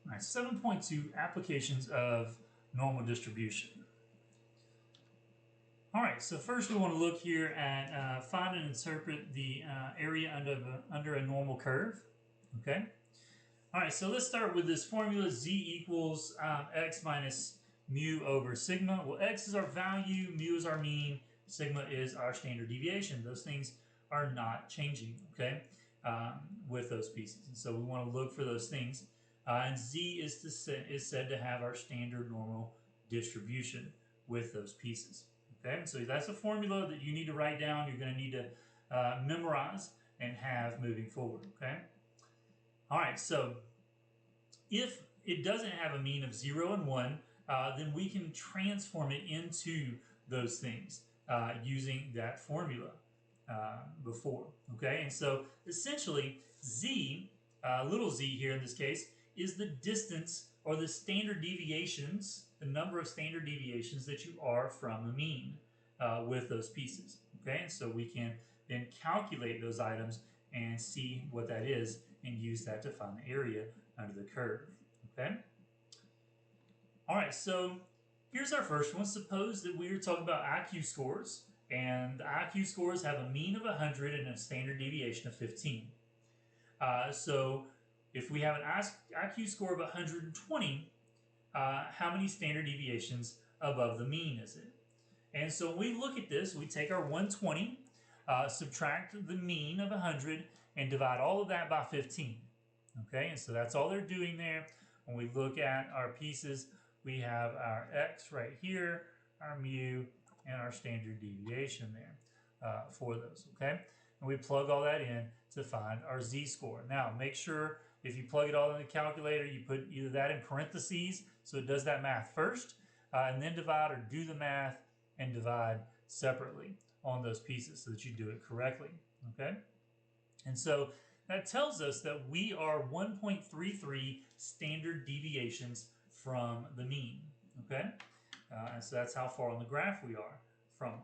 All right, 7.2 applications of normal distribution. All right, so first we want to look here at find and interpret the area under a normal curve. Okay. All right, so let's start with this formula: z equals x minus mu over sigma. Well, x is our value, mu is our mean, sigma is our standard deviation. Those things are not changing, okay, with those pieces. And so we want to look for those things. And z is said to have our standard normal distribution with those pieces. Okay, so that's a formula that you need to write down. You're going to need to memorize and have moving forward. Okay. All right, so if it doesn't have a mean of 0 and 1, then we can transform it into those things using that formula before. Okay, and so essentially, z, little z here in this case, is the distance or the standard deviations, the number of standard deviations that you are from the mean with those pieces. Okay, and so we can then calculate those items and see what that is and use that to find the area under the curve. Okay? All right, so here's our first one. Suppose that we are talking about IQ scores, and the IQ scores have a mean of 100 and a standard deviation of 15. So if we have an IQ score of 120, how many standard deviations above the mean is it? And so when we look at this, we take our 120, subtract the mean of 100, and divide all of that by 15. Okay, and so that's all they're doing there. When we look at our pieces, we have our x right here, our mu, and our standard deviation there for those. Okay, and we plug all that in to find our z-score. Now, make sure if you plug it all in the calculator, you put either that in parentheses, so it does that math first, and then divide, or do the math and divide separately on those pieces so that you do it correctly. Okay, and so that tells us that we are 1.33 standard deviations from the mean. Okay, and so that's how far on the graph we are from.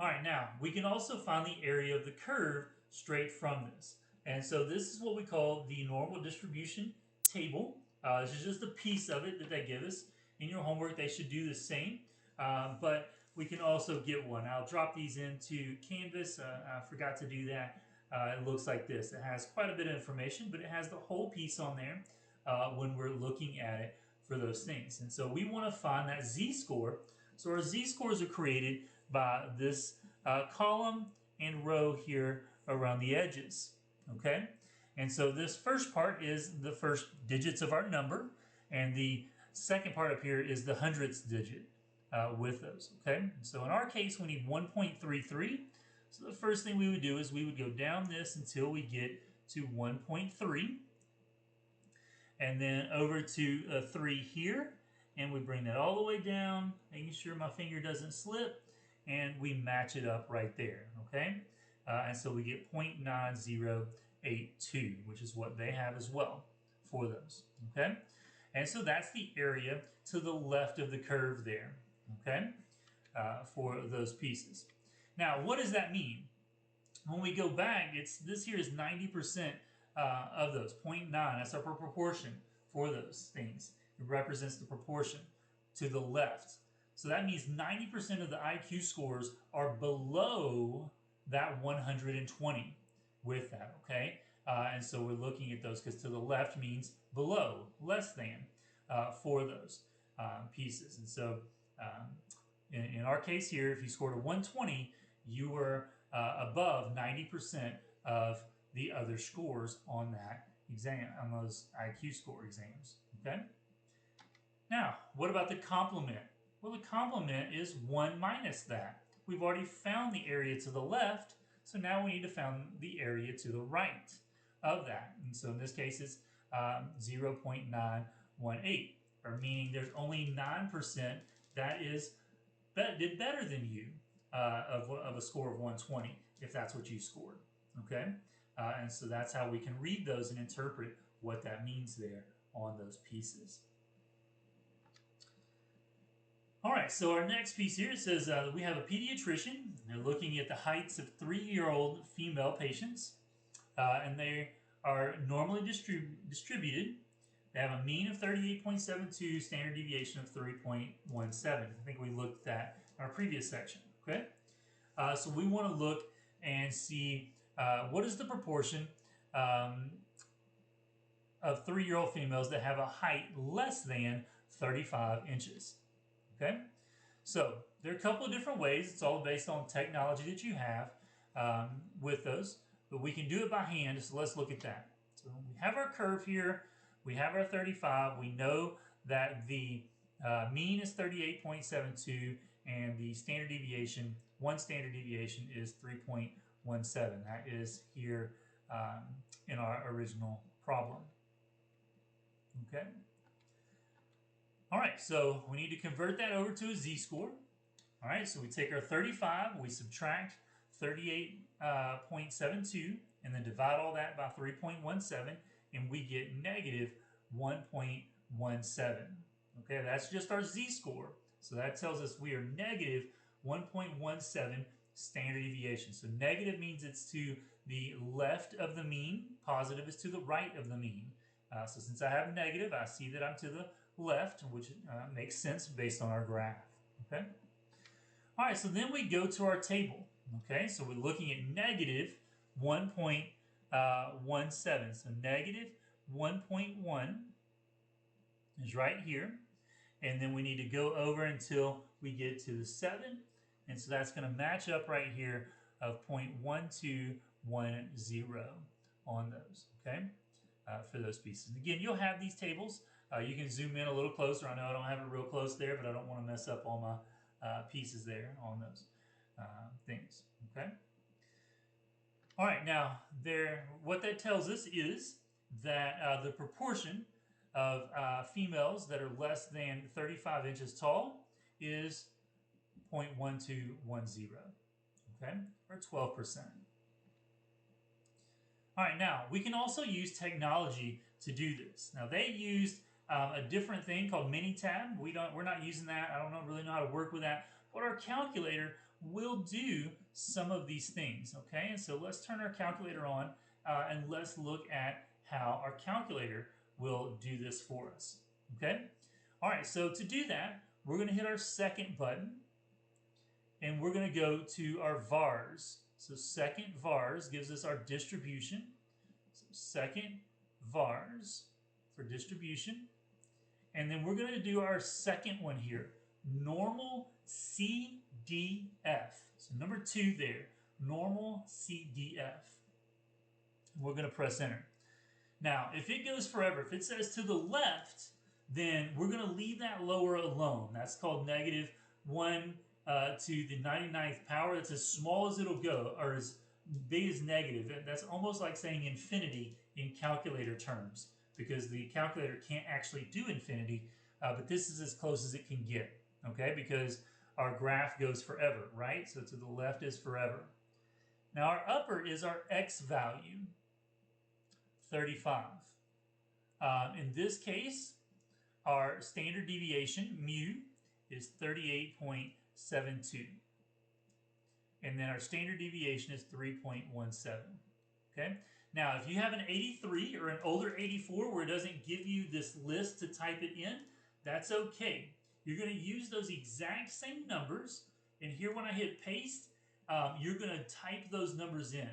All right, now we can also find the area of the curve straight from this. And so this is what we call the normal distribution table. This is just a piece of it that they give us. In your homework, they should do the same. But we can also get one. I'll drop these into Canvas. I forgot to do that. It looks like this. It has quite a bit of information, but it has the whole piece on there when we're looking at it for those things. And so we want to find that z-score. So our z-scores are created by this column and row here around the edges. Okay? And so this first part is the first digits of our number, and the second part up here is the hundredths digit with those. Okay? So in our case, we need 1.33. So the first thing we would do is we would go down this until we get to 1.3, and then over to 3 here, and we bring that all the way down, making sure my finger doesn't slip, and we match it up right there, okay? And so we get 0.9082, which is what they have as well for those, okay? And so that's the area to the left of the curve there, okay, for those pieces. Now, what does that mean? When we go back, this here is 90% of those, 0.9, that's our proportion for those things. It represents the proportion to the left. So that means 90% of the IQ scores are below that 120 with that, okay? And so we're looking at those because to the left means below, less than for those pieces. And so in our case here, if you scored a 120, you were above 90% of the other scores on that exam, on those IQ score exams, okay? Now, what about the complement? Well, the complement is 1 minus that. We've already found the area to the left, so now we need to find the area to the right of that. And so in this case, it's 0.918, or meaning there's only 9% that did better than you of a score of 120, if that's what you scored, okay? And so that's how we can read those and interpret what that means there on those pieces. All right, so our next piece here says we have a pediatrician. They're looking at the heights of 3-year-old female patients. and they are normally distributed. They have a mean of 38.72, standard deviation of 3.17. I think we looked at that in our previous section. Okay, so we want to look and see what is the proportion of 3-year-old females that have a height less than 35 inches. Okay, so there are a couple of different ways. It's all based on technology that you have with those, but we can do it by hand. So let's look at that. So we have our curve here. We have our 35. We know that the mean is 38.72 and the standard deviation, one standard deviation is 3.17. That is here in our original problem. Okay. All right, so we need to convert that over to a z-score. All right, so we take our 35, we subtract 38.72, and then divide all that by 3.17, and we get negative 1.17. Okay, that's just our z-score. So that tells us we are negative 1.17 standard deviation. So negative means it's to the left of the mean, positive is to the right of the mean. So since I have negative, I see that I'm to the left, which makes sense based on our graph. Okay. All right, so then we go to our table. Okay, so we're looking at negative 1.17. So negative 1.1 is right here. And then we need to go over until we get to the 7. And so that's going to match up right here of 0.1210 on those. Okay. For those pieces. Again, you'll have these tables. You can zoom in a little closer. I know I don't have it real close there, but I don't want to mess up all my pieces there on those things. Okay. All right. Now, what that tells us is that the proportion of females that are less than 35 inches tall is 0.1210. Okay, or 12%. All right, now we can also use technology to do this. Now they used a different thing called Minitab. We're not using that. I don't really know how to work with that. But our calculator will do some of these things. Okay, and so let's turn our calculator on and let's look at how our calculator will do this for us. Okay. All right. So to do that, we're going to hit our second button, and we're going to go to our vars. So second vars gives us our distribution. So second vars for distribution. And then we're going to do our second one here, normal CDF. So number 2 there, normal CDF. We're going to press enter. Now, if it goes forever, if it says to the left, then we're going to leave that lower alone. That's called negative 1 to the 99th power. That's as small as it'll go, or as big as negative. That's almost like saying infinity in calculator terms, because the calculator can't actually do infinity, but this is as close as it can get, okay? Because our graph goes forever, right? So to the left is forever. Now our upper is our x value, 35. In this case, our standard deviation, mu, is 38.72. And then our standard deviation is 3.17. Okay? Now, if you have an 83 or an older 84 where it doesn't give you this list to type it in, that's okay. You're going to use those exact same numbers. And here when I hit paste, you're going to type those numbers in.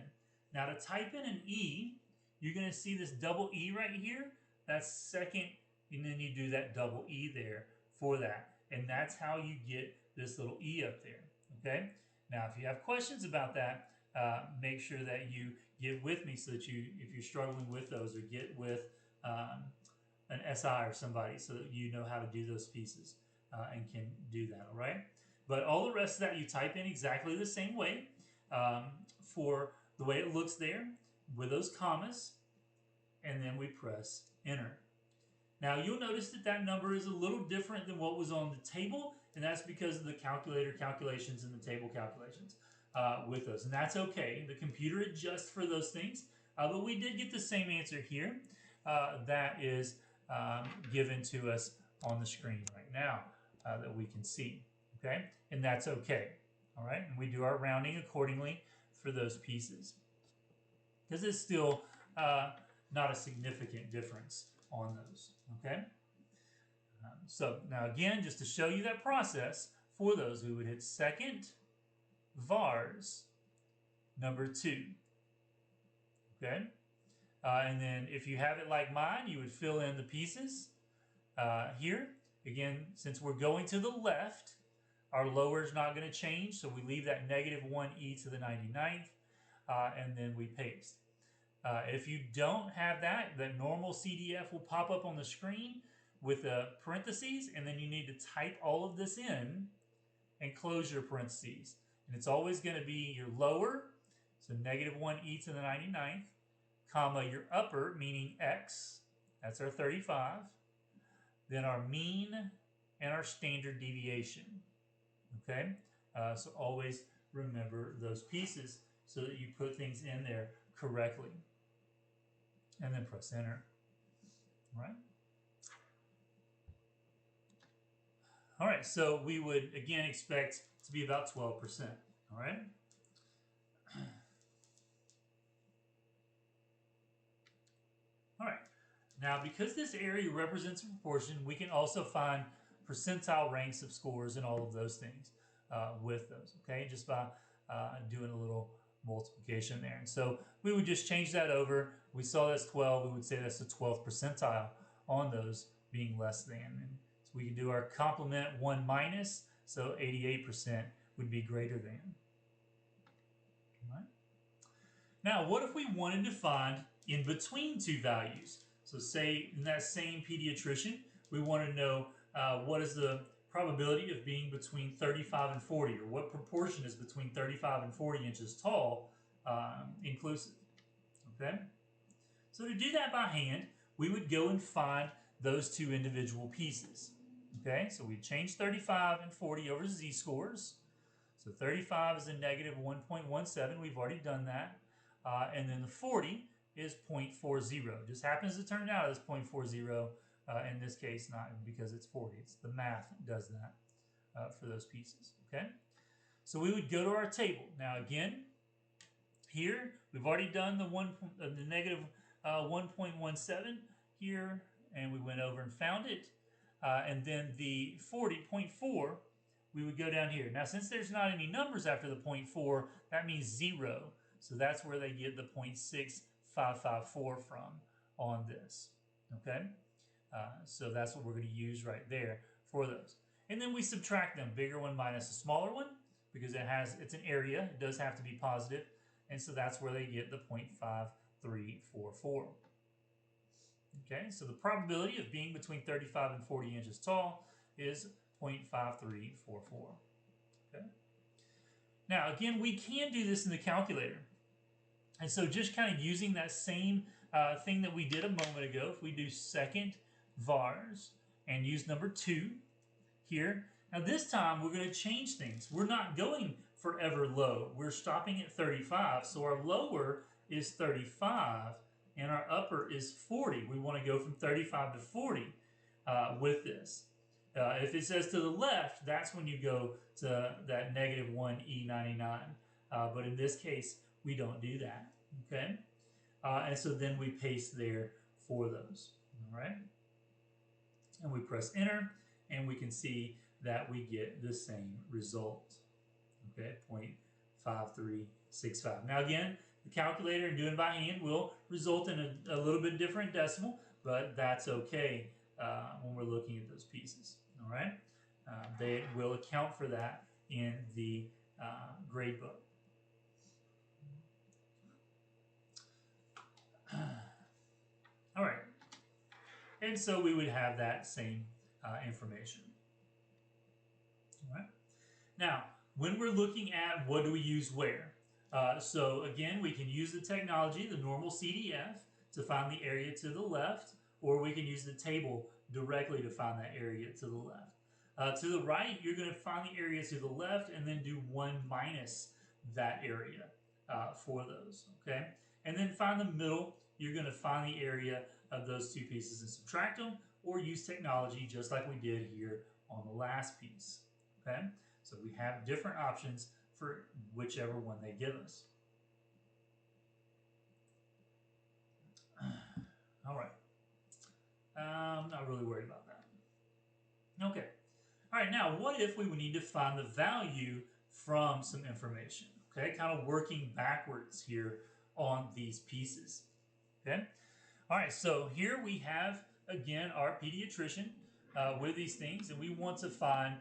Now, to type in an E, you're going to see this double E right here. That's second, and then you do that double E there for that. And that's how you get this little E up there. Okay? Now, if you have questions about that, make sure that you get with me so that if you're struggling with those, or get with an SI or somebody so that you know how to do those pieces and can do that, all right? But all the rest of that you type in exactly the same way for the way it looks there with those commas, and then we press enter. Now you'll notice that that number is a little different than what was on the table, and that's because of the calculator calculations and the table calculations with those. And that's okay. The computer adjusts for those things, but we did get the same answer here that is given to us on the screen right now that we can see. Okay, and that's okay. All right, and we do our rounding accordingly for those pieces. because it's still not a significant difference on those, okay? So now again, just to show you that process, for those, we would hit second vars number 2, okay? And then if you have it like mine, you would fill in the pieces here. Again, since we're going to the left, our lower is not going to change, so we leave that negative 1e to the 99th, and then we paste. If you don't have that, the normal CDF will pop up on the screen with the parentheses, and then you need to type all of this in and close your parentheses. And it's always going to be your lower, so negative 1e to the 99th, comma your upper, meaning x, that's our 35, then our mean and our standard deviation. Okay? So always remember those pieces so that you put things in there correctly. And then press enter. All right? All right, so we would again expect to be about 12%. All right? All right. Now, because this area represents a proportion, we can also find percentile ranks of scores and all of those things with those, okay? Just by doing a little multiplication there. And so we would just change that over. We saw that's 12. We would say that's the 12th percentile on those being less than. And so we can do our complement 1 minus, so 88% would be greater than. All right? Now, what if we wanted to find in between two values? So say in that same pediatrician, we want to know what is the probability of being between 35 and 40, or what proportion is between 35 and 40 inches tall inclusive, okay? So to do that by hand, we would go and find those two individual pieces, okay? So we change 35 and 40 over to z-scores. So 35 is a negative 1.17, we've already done that. And then the 40 is 0.40. Just happens to turn out as 0.40. In this case, not because it's 40. It's the math does that for those pieces, okay? So we would go to our table. Now again, here, we've already done the negative 1.17 here, and we went over and found it. And then the 40.4, we would go down here. Now, since there's not any numbers after the 0.4, that means 0. So that's where they get the 0.6554 from on this, okay? So that's what we're going to use right there for those. And then we subtract them, bigger one minus a smaller one, because it's an area, it does have to be positive, and so that's where they get the 0.5344. Okay, so the probability of being between 35 and 40 inches tall is 0.5344. Okay. Now, again, we can do this in the calculator. And so just kind of using that same thing that we did a moment ago, if we do second vars and use number 2 here. Now this time we're going to change things. We're not going forever low. We're stopping at 35. So our lower is 35 and our upper is 40. We want to go from 35 to 40 with this. If it says to the left, that's when you go to that negative 1e99. But in this case, we don't do that, okay? And so then we paste there for those, all right? And we press enter, and we can see that we get the same result, okay? 0.5365. Now again, the calculator and doing by hand will result in a little bit different decimal, but that's okay when we're looking at those pieces, all right? They will account for that in the grade book. All right, and so we would have that same information. All right. Now, when we're looking at what do we use where, so again, we can use the technology, the normal CDF, to find the area to the left, or we can use the table directly to find that area to the left. To the right, you're going to find the area to the left and then do 1 minus that area for those, okay? And then find the middle. You're going to find the area of those two pieces and subtract them, or use technology just like we did here on the last piece, okay? So we have different options for whichever one they give us. All right. I'm not really worried about that. Okay. All right, now what if we would need to find the value from some information? Okay, kind of working backwards here on these pieces. Okay. All right, so here we have again our pediatrician with these things, and we want to find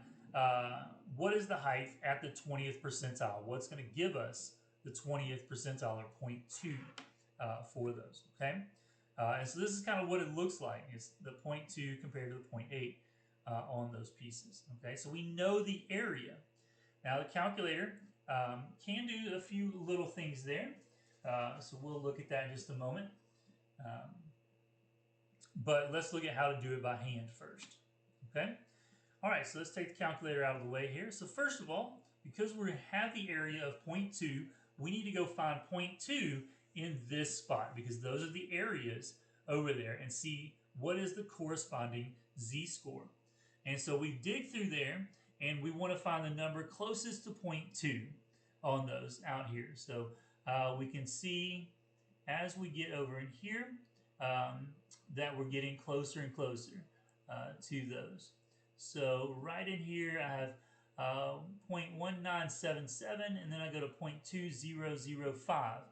what is the height at the 20th percentile. What's going to give us the 20th percentile or zero point 0.2 for those? Okay, and so this is kind of what it looks like. It's the 0.2 compared to the 0.8 on those pieces. Okay, so we know the area. Now the calculator can do a few little things there. So we'll look at that in just a moment. Um, but let's look at how to do it by hand first. Okay? All right, so let's take the calculator out of the way here. So first of all, because we have the area of 0.2, we need to go find 0.2 in this spot because those are the areas over there and see what is the corresponding z-score. And so we dig through there and we want to find the number closest to 0.2 on those out here. So we can see as we get over in here um, that we're getting closer and closer to those. So right in here I have 0.1977 and then I go to 0.2005.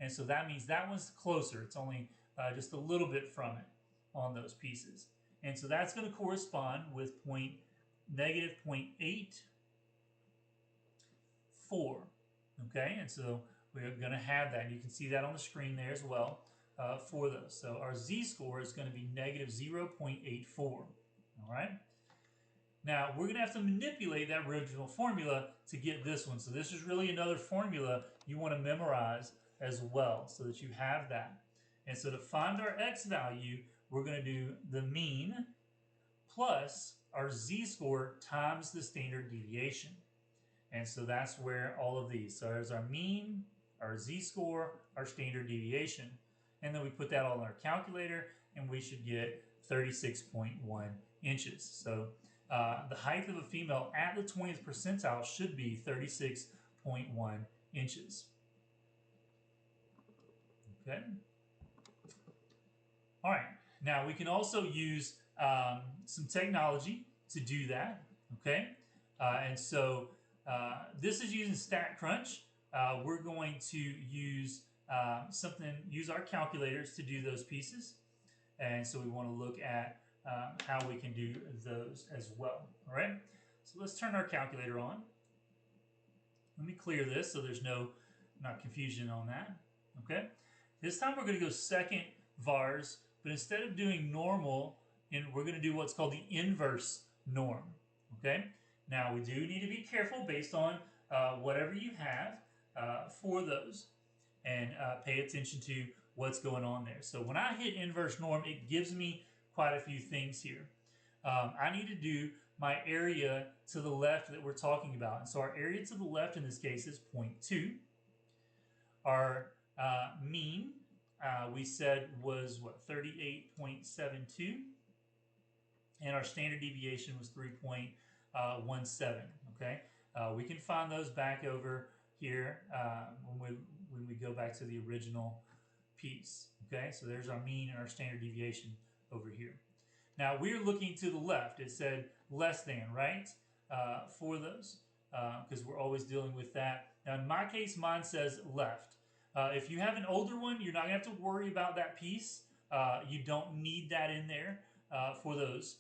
And so that means that one's closer. It's only just a little bit from it on those pieces. And so that's going to correspond with negative 0.84. Okay, and so we're going to have that. You can see that on the screen there as well for those. So our z-score is going to be negative 0.84. All right. Now we're going to have to manipulate that original formula to get this one. So this is really another formula you want to memorize as well so that you have that. And so to find our x value, we're going to do the mean plus our z-score times the standard deviation. And so that's where all of these. So there's our mean, our z-score, our standard deviation. And then we put that all in our calculator and we should get 36.1 inches. So the height of a female at the 20th percentile should be 36.1 inches. Okay. All right. Now we can also use some technology to do that. Okay. And so this is using StatCrunch. We're going to use use our calculators to do those pieces. And so we want to look at how we can do those as well. All right. So let's turn our calculator on. Let me clear this so there's not confusion on that. Okay. This time we're going to go second vars, but instead of doing normal, we're going to do what's called the inverse norm. Okay. Now we do need to be careful based on whatever you have for those and pay attention to what's going on there. So when I hit inverse norm, it gives me quite a few things here. I need to do my area to the left that we're talking about. And so our area to the left in this case is 0.2. Our mean, we said was what, 38.72. And our standard deviation was 3.17. Okay, we can find those back over here when we go back to the original piece. Okay, so there's our mean and our standard deviation over here. Now we're looking to the left. It said less than, right? For those, because we're always dealing with that. Now in my case, mine says left. If you have an older one, you're not going to have to worry about that piece. You don't need that in there for those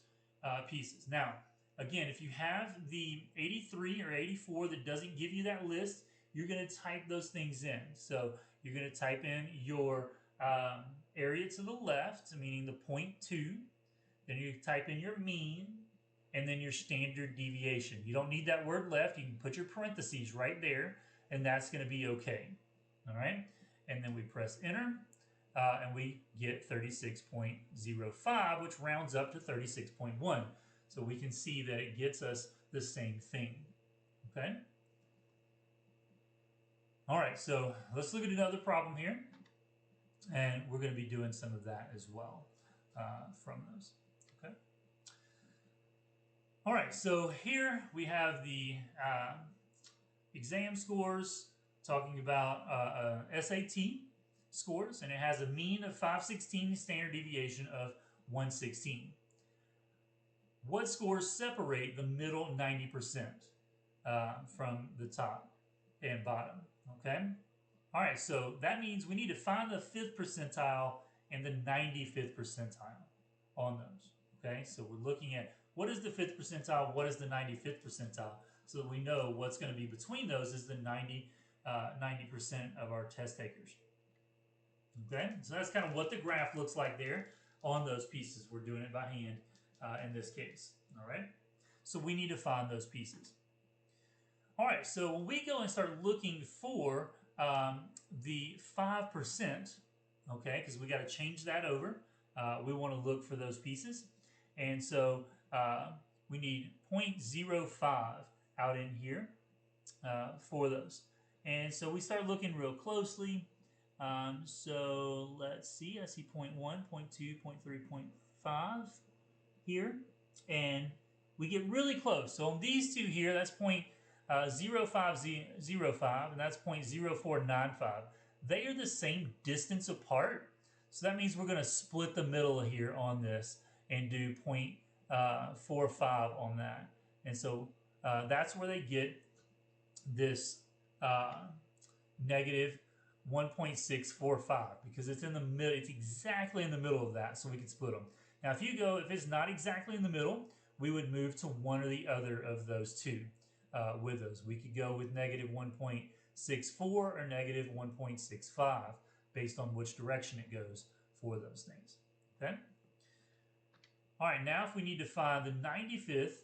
pieces. Now, again, if you have the 83 or 84 that doesn't give you that list, you're going to type those things in. So you're going to type in your area to the left, meaning the 0.2. Then you type in your mean, and then your standard deviation. You don't need that word left. You can put your parentheses right there, and that's going to be okay. All right? And then we press enter, and we get 36.05, which rounds up to 36.1. So we can see that it gets us the same thing. Okay? All right, so let's look at another problem here. And we're going to be doing some of that as well from those. Okay? All right, so here we have the exam scores talking about SAT. scores, and it has a mean of 516, standard deviation of 116. What scores separate the middle 90% from the top and bottom? Okay. All right, so that means we need to find the 5th percentile and the 95th percentile on those. Okay, so we're looking at what is the 5th percentile, what is the 95th percentile, so that we know what's going to be between those is the 90% of our test takers. Okay, so that's kind of what the graph looks like there on those pieces. We're doing it by hand in this case. All right, so we need to find those pieces. All right, so when we go and start looking for the 5%, okay, because we got to change that over. We want to look for those pieces. And so we need 0.05 out in here for those. And so we start looking real closely. So let's see, I see 0.1, 0.2, 0.3, 0.5 here. And we get really close. So on these two here, that's 0.0505, and that's 0.0495. They are the same distance apart. So that means we're going to split the middle here on this and do 0.45 on that. And so that's where they get this negative 1.645, because it's in the middle. It's exactly in the middle of that, so we can split them. Now, if it's not exactly in the middle, we would move to one or the other of those two with those. We could go with negative 1.64 or negative 1.65 based on which direction it goes for those things. Okay? All right, now if we need to find the 95th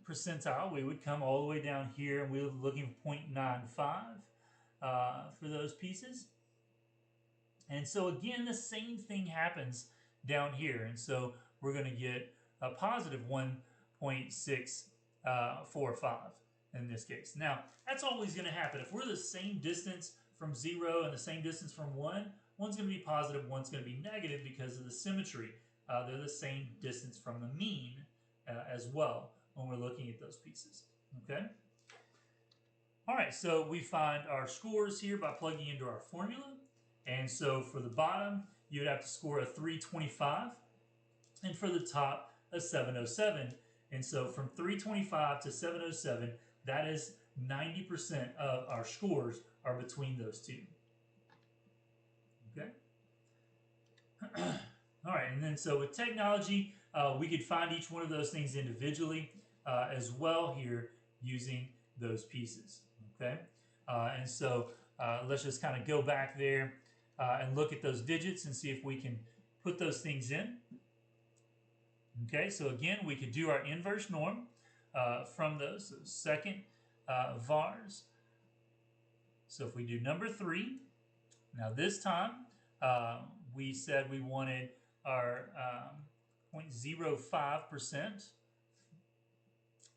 percentile, we would come all the way down here and we would be looking for 0.95 for those pieces. And so again, the same thing happens down here. And so we're going to get a positive 1.645 in this case. Now, that's always going to happen. If we're the same distance from 0 and the same distance from 1, one's going to be positive, one's going to be negative because of the symmetry. They're the same distance from the mean as well when we're looking at those pieces. Okay? All right, so we find our scores here by plugging into our formula. And so for the bottom, you would have to score a 325. And for the top, a 707. And so from 325 to 707, that is 90% of our scores are between those two. Okay? All right, and then so with technology, we could find each one of those things individually as well here using those pieces. Okay? And so let's just kind of go back there and look at those digits and see if we can put those things in. Okay, so again, we could do our inverse norm from those. So second vars. So if we do number 3, now this time we said we wanted our 0.05%,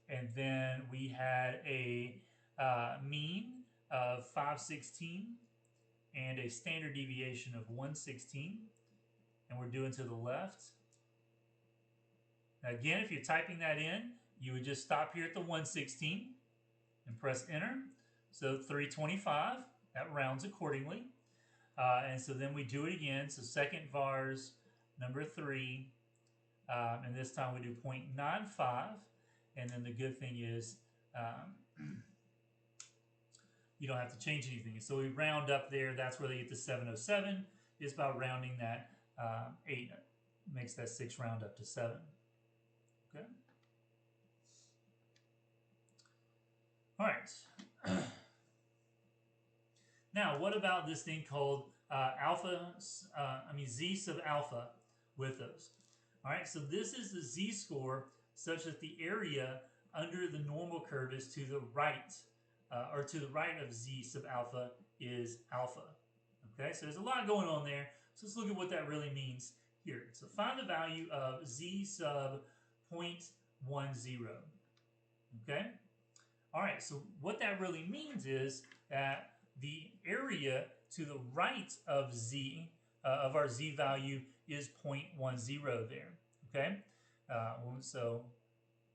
and then we had a mean of 516 and a standard deviation of 116, and we're doing to the left. Now again, if you're typing that in, you would just stop here at the 116 and press enter. So 325, that rounds accordingly. And so then we do it again. So second vars, number 3, and this time we do 0.95. And then the good thing is you don't have to change anything. So we round up there. That's where they get the 707, is by rounding that 8. Makes that 6 round up to 7. Okay. All right. Now, what about this thing called Z sub alpha with those? All right, so this is the z-score such that the area under the normal curve is to the right, or to the right of z sub alpha is alpha. Okay, so there's a lot going on there. So let's look at what that really means here. So find the value of z sub 0.10. Okay? All right, so what that really means is that the area to the right of z, of our z value, is 0.10 there. Okay? So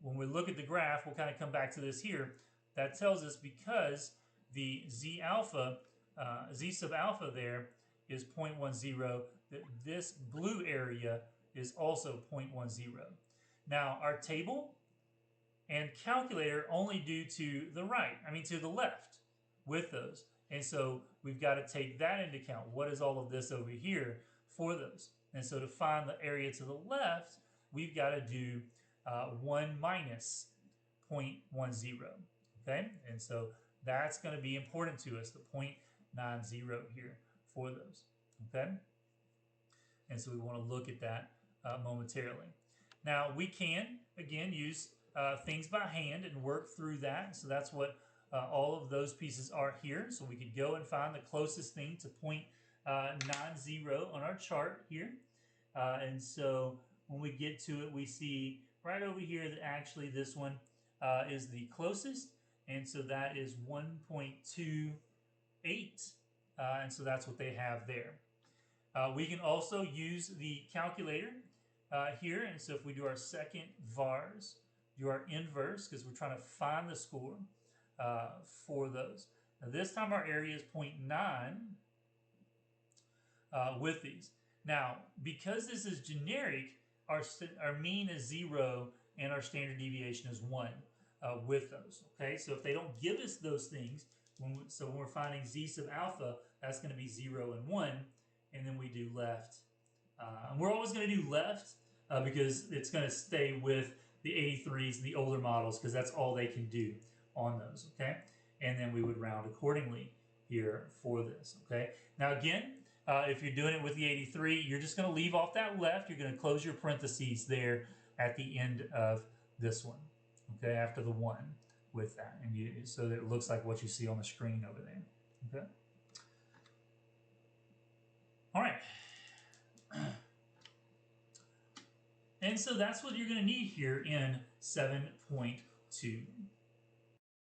when we look at the graph, we'll kind of come back to this here. That tells us because the z alpha, z sub alpha there is 0.10, that this blue area is also 0.10. Now, our table and calculator only do to the right, to the left with those. And so we've got to take that into account. What is all of this over here for those? And so to find the area to the left, we've got to do 1 minus 0.10. Okay? And so that's going to be important to us, the 0.90 here for those. Okay? And so we want to look at that momentarily. Now, we can, again, use things by hand and work through that. So that's what all of those pieces are here. So we could go and find the closest thing to 0.90 on our chart here. And so when we get to it, we see right over here that actually this one is the closest. And so that is 1.28. And so that's what they have there. We can also use the calculator here. And so if we do our second vars, do our inverse, because we're trying to find the score for those. Now this time our area is 0.9 with these. Now, because this is generic, our mean is 0 and our standard deviation is 1 with those. Okay, so if they don't give us those things, when we're finding z sub alpha, that's going to be 0 and 1, and then we do left. And we're always going to do left because it's going to stay with the 83s, the older models, because that's all they can do on those, okay? And then we would round accordingly here for this, okay? Now again, if you're doing it with the 83, you're just going to leave off that left. You're going to close your parentheses there at the end of this one, okay, after the 1 with that. And so that it looks like what you see on the screen over there, okay? All right. And so that's what you're going to need here in 7.2.